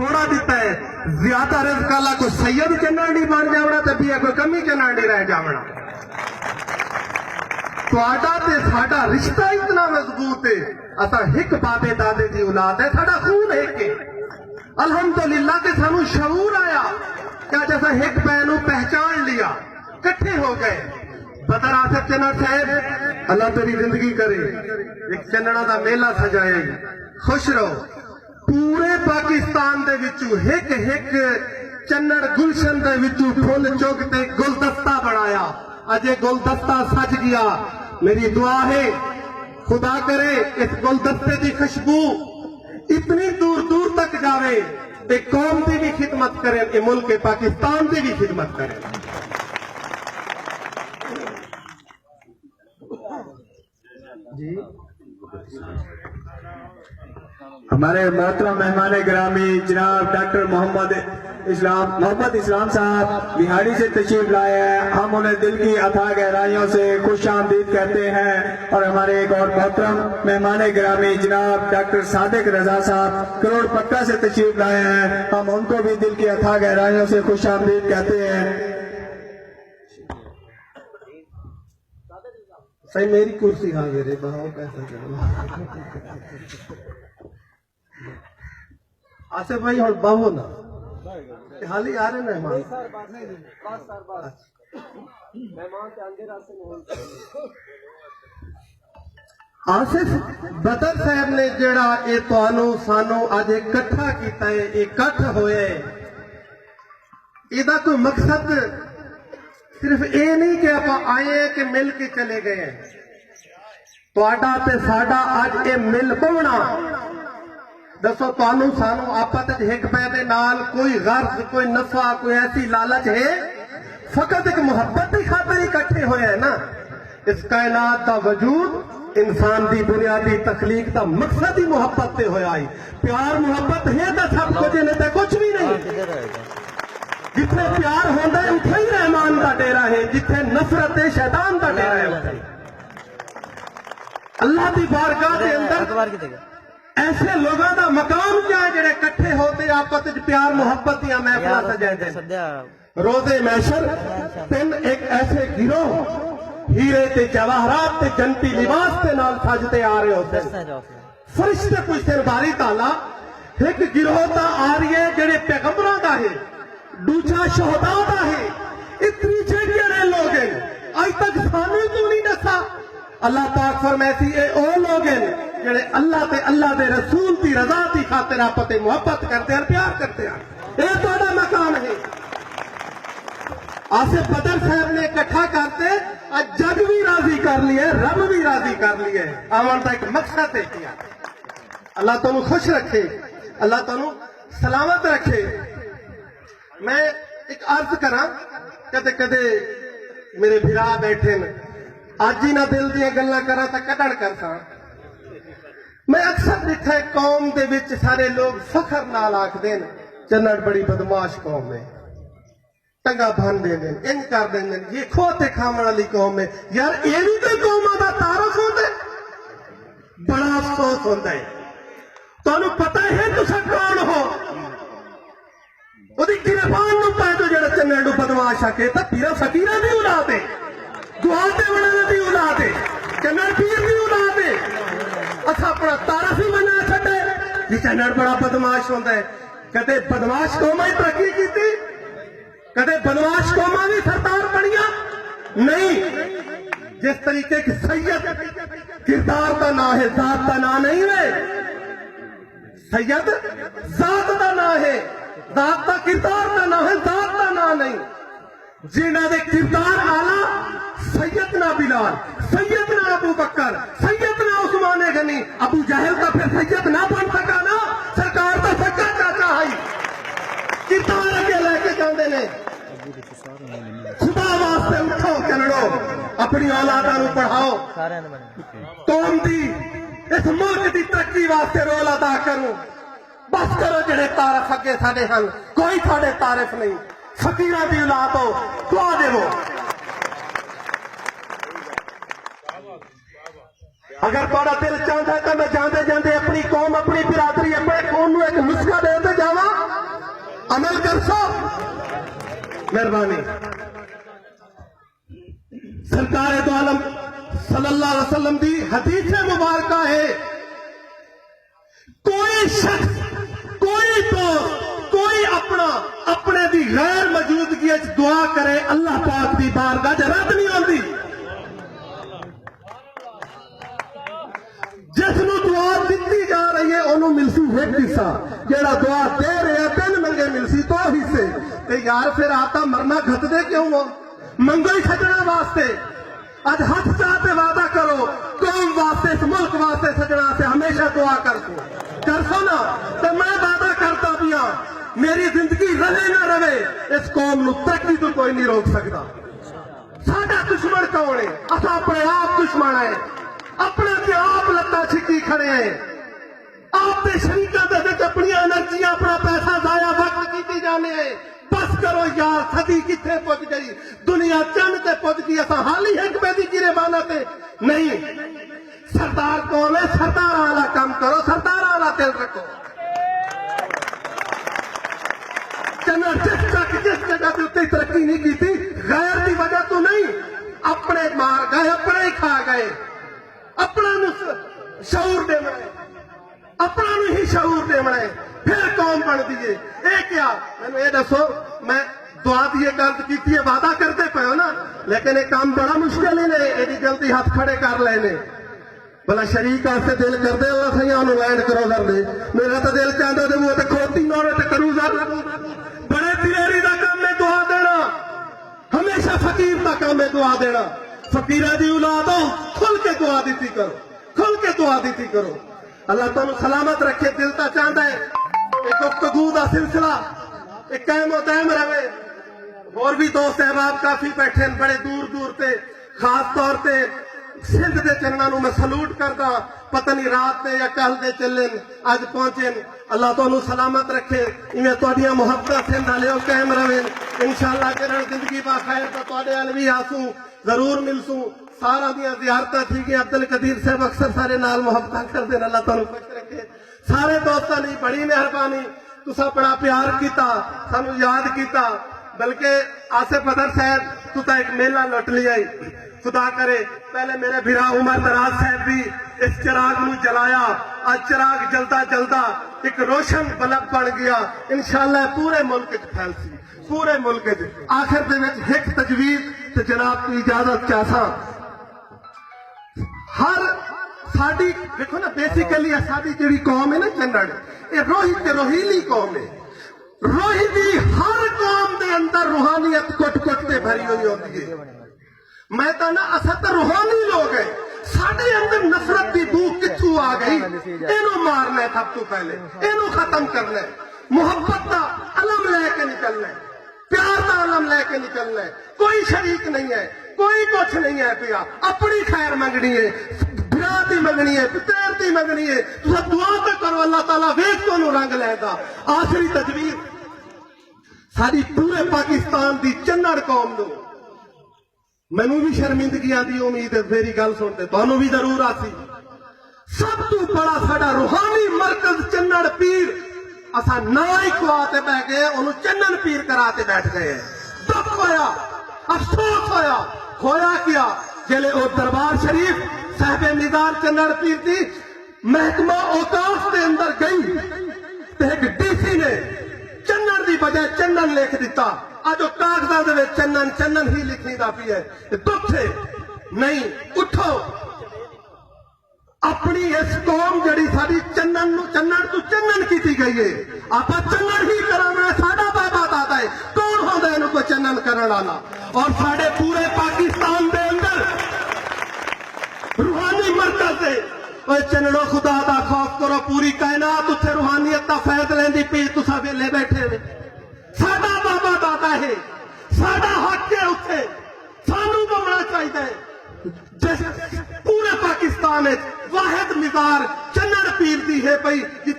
تھوڑا دیتا ہے زیادہ رزق اللہ کو سید چنن نہیں بن جاونا تے بھی کوئی کمی چنن نہیں رہ جاونا تواڈا تے ساڈا رشتہ اتنا مضبوط ہے اساں ہک بابے دادے دی اولاد ہے ساڈا خون ایک ہے الحمدللہ کہ سانو شعور آیا کہ جیسا ہک بہنوں پہچان لیا کٹھے ہو گئے بدر آصف چنن صاحب اللہ تیری زندگی کرے ایک چننا دا میلہ سجائے خوش رہو پورے پاکستان دے وچوں ہک ہک چنن گلشن دے وچوں پھول چوگ تے گلدستہ بنایا اج یہ گلدستہ سج گیا میری دعا ہے خدا کرے اس گلدستے دی خوشبو اتنی دور دور تک جاوے تے قوم دی بھی خدمت کرے اے ملک پاکستان دی بھی خدمت کرے جی ہمارے محترم مہمان گرامی جناب ڈاکٹر محمد اسلام صاحب بہاڑی سے تشریف لائے ہیں ہم انہیں دل کی اتھا گہرائیوں سے خوش آمدید کہتے ہیں اور ہمارے ایک اور محترم مہمان گرامی جناب ڈاکٹر صادق رضا صاحب کروڑ پکا سے تشریف لائے ہیں ہم ان کو بھی دل کی اتھا گہرائیوں سے خوش آمدید کہتے ہیں صحیح میری کرسی حاضر ہے بہاؤ کیسا چلو آصف بھائی اور باہو نا حال ہی آ رہے مہمان آصف بدر صاحب نے جڑا اے توانو سانو آج اکٹھا کیتا ہے اکٹھ ہوئے ایدہ کوئی مقصد صرف اے نہیں کہ آپ آئے ہیں کہ مل کے چلے گئے ہیں تو آڈا تے ساڈا آج اے مل پونا دسو توانو سانو آپا تے ایک پیدے نال کوئی غرض کوئی نفع کوئی ایسی لالچ ہے فقط ایک محبت کی خاطر اکٹھے ہوئے ہیں نا اس کائنات کا وجود انسان دی بنیادی تخلیق کا مقصد ہی محبت تے ہویا ہی پیار محبت ہے تو سب کچھ نہیں تے کچھ بھی نہیں جتنے پیار ہوندہ ہے اتھے ہی رحمان کا ڈیرا ہے جتنے نفرت شیطان کا ڈیرا ہے اللہ دی بارگاہ کے اندر ایسے لوگوں کا مقام کیا ہے جڑے کٹھے ہوتے آپس وچ پیار محبت یا محفل سجائے دے روزے محشر تین ایک ایسے گروہ ہیرے تے جواہرات تے جنتی لباس تے نال سجتے آ رہے ہوتے ہیں فرشتے پوچھتے ہیں باری تعالیٰ ایک گروہ تا آ رہی ہے جڑے پیغمبراں دا ہے دوسرا شہداء دا ہے اتنی جڑے لوگ ہیں آج تک سانو کیوں نہیں دسا اللہ پاک فرمائے اے او لوگ ہیں جڑے اللہ تے اللہ دے رسول دی رضا دی خاطر آپس محبت کرتے ہیں پیار کرتے ہیں یہ تہاڈا مقام ہے آصف بدر صاحب نے اکٹھا کرتے آج جگ بھی راضی کر لیے رب بھی راضی کر لیے آمن کا ایک مقصد ہے کیا اللہ تمہیں خوش رکھے اللہ تمہیں سلامت رکھے میں ایک عرض کراں کدے کدے میرے بھرا بیٹھے آج ہی نہ دل دیا گلاں کراں تا کڈن کرساں میں اکثر دیکھا ہے قوم دے وچ سارے لوگ فخر نال آکھدے چنن بڑی بدماش قوم ہے ٹنگا بھن دے دیں ان کر دیں یہ کھوتے کھامن والی قوم ہے یار یہ بھی تو قوماں دا تعارف ہوتا ہے بڑا افسوس ہوتا ہے تانوں پتہ ہے تساں کون ہو وہ گرفان نو پائے تو جڑا چنن نو بدماش آکھے تے پیرا فقیراں دی اولاد ہے دعا تے بنانے دی اولاد ہے چنن پیر دی اولاد ہے اساں اپنا تعارف ہی بنا چھڈے یہ چنن بڑا بدماش ہوندا ہے کدے بدماش قوماں ترقی کیتی کدے بدماش قوماں بھی سردار بنیا نہیں جس طریقے کی سید کردار کا نام ہے ذات کا نام نہیں ہے سید ذات کا نام ہے ذات کا کردار کا نام ہے ذات کا نام نہیں جنہاں دے کردار آلہ سیدنا بلال سیدنا ابو بکر سیدنا عثمان غنی ابو جہل کا پھر سید نہ بن سکا نا سرکار کا سچا چاچا ہے کردار اگے لے کے جاندے نے خدا واسطے اٹھو چلو اپنی اولاداں نوں پڑھاؤ قوم دی اس ملک دی ترقی واسطے رول ادا کرو بس کرو جڑے تعارف اگے ساڈے ہن کوئی تھوڑے تعارف نہیں فقیراں دی اولاد ہو دعا دیو اگر تھوڑا دل چاہتا ہے تو میں جاندے جاندے اپنی قوم اپنی برادری اپنے قوم نوں ایک نسخہ دے تے جاواں अमल कर सो मेहरबानी। सरकार दो आलम सल्लल्लाहु अलैहि वसल्लम दी हदीस मुबारक है, कोई शख्स कोई दोस्त कोई अपने दी गैर मौजूदगी दुआ करे अल्लाह पाक दी बारगाह च रद्द नहीं आती। जिसनों दुआ दी जा रही है उन्होंने मिलसी एक हिस्सा, जेड़ा दुआ दे रहे 3 मंगे मिलसी 2 हिस्से। ते यार फिर आता मरना खतदे क्यों हो, मंगो ही छड़ने वास्ते। अज हथ चाहते वादा करो कौम वास्ते इस मुल्क वास्ते सजना से हमेशा दुआ कर सो ना। तो मैं वादा करता भी हाँ मेरी जिंदगी रहे ना रहे इस कौम नूं तरक्की तो कोई नहीं रोक सकता। साडा दुश्मन कौन है? अस अपने आप दुश्मन है, अपने ते आप लत्ता छिकी खड़े हैं। आप दे शरीका दे विच अपनी एनर्जी अपना पैसा जाया वक्त कीती जाने हैं। बस करो यार, सदी किथे पुज गई, दुनिया चंद ते पुज गई, असा हाल ही एक पैदी गिरेबाना ते नहीं। सरदार कौन है? सरदार वाला काम करो, सरदार वाला दिल रखो। चन्ना जिस जगह के उत्ते तरक्की नहीं की थी गैर की वजह तो नहीं, अपने मार गए, अपने ही खा गए, अपना शऊर दे बनाए, अपना ही शऊर दे बनाए, फिर कौम बन दिए। ये क्या मैंने ये दसो, मैं दुआ दी गल की वादा करते पे हो ना, लेकिन ये काम बड़ा मुश्किल ही नहीं, यदि जल्दी हाथ खड़े कर लेने। भला शरीक वास्ते दिल कर दे अल्लाह सही लैंड करो कर दे। मेरा तो दिल चाहता थे वो तो खोती ना तो करूँ बड़े तिलेरी का काम है दुआ देना, हमेशा फकीर का काम है दुआ देना। फकीरा दी औलाद हो, खुल के दुआ दी करो, खुल के दुआ दी करो। अल्लाह तुहानू सलामत रखे। दिल तो चाहता है एक गुफ्तगू का सिलसिला एक कायम दायम रहे। और भी दोस्त अहबाब काफी बैठे बड़े दूर दूर से, खास तौर से सिंध के चरणा मैं सलूट करदा। पता नहीं रात ने या कल दे चले अज पहुंचे। अल्लाह तुहानू सलामत रखे, इवें तुहाडियां मुहब्बत सिंध वाले कायम रहे। इंशाअल्लाह किरण जिंदगी बा खैर तो तुहाडे अल भी आसूं जरूर मिलसूं। सारा दियां ज़ियारतां थी गई। अब्दुल कदीर साहब अक्सर सारे नाल मुहब्बत करदे ने। अल्लाह तुहानू खुश रखे। सारे दोस्तों ने बड़ी मेहरबानी, तुसा बड़ा प्यार किया, सानू याद किया। बल्कि आसिफ अदर साहब तुसा एक मेला लुट लिया। खुदा करे पहले मेरे भिरा उमर दराज साहब भी इस चिराग नू जलाया। आज चिराग जलता जलता एक रोशन बल्ब बन गया। इंशाअल्लाह पूरे मुल्क च फैलसी, पूरे मुल्क च। आखिर दे विच हिक तजवीज ते जनाब की इजाजत चाहता। हर साडी देखो ना, बेसिकली साडी जिहड़ी कौम है ना चन्नड़, ये रोही ते रोहीली कौम है। रोही दी हर कौम दे अंदर रूहानियत कुट कुट ते भरी हुई होती है। मैं तो ना असा तो रूहानी लोग है, साडे अंदर नफरत की भूख कित्थों आ गई? इनू मारना है सब तो पहले, इनू खत्म करना है। मुहब्बत का अलम लेके निकलना है, प्यार का अलम लेके निकलना है। कोई शरीक नहीं है, कोई कुछ नहीं है पिया, अपनी खैर मंगनी है, बिराती मंगनी है, पितरती मंगनी है। तुम दुआ तो करो अल्लाह ताला वेख तो रंग लेगा। आखिरी तजवीज सारी पूरे पाकिस्तान की चन्नड़ कौम को मैनू भी शर्मिंदगी आती उम्मीद है मेरी गल सुनते तुहानू भी जरूर आसी। सब तो बड़ा साडा रूहानी मरकज चन्नड़ पीर, असा ना ही खुआते बह गए, उन्होंने चन्नन पीर कराते बैठ गए। दुख होया, अफसोस होया, खोया क्या जिले वो दरबार शरीफ साहिब निगार चन्नड़ पीर की महकमा औकाफ के अंदर गई तो एक डीसी ने चन्नन की बजाय चन्नन लिख दिता। आज कागजात में चन्नन चन्नन ही लिखी पी है। दुख है नहीं, उठो। अपनी इस कौम जड़ी साडी चन्नन चन्नन तू चन्नन की गई है, आप चन्नन ही कराना। साडा बाबा दादा है, कौन होता इन्हों को चन्नन करने वाला? और साडे पूरे पाकिस्तान के अंदर रूहानी मरकज है। चन्नड़ो खुदा दा खौफ करो, पूरी कायनात उत्थे रूहानियत का फैद लेंदी पी, तुसा वेले बैठे ने। साडा बाबा दादा है, साडा हक है, उत्थे सानू बनना चाहिए। जिस पूरे पाकिस्तान वाहिद मिजार चन्नड़ पीर दी है पई।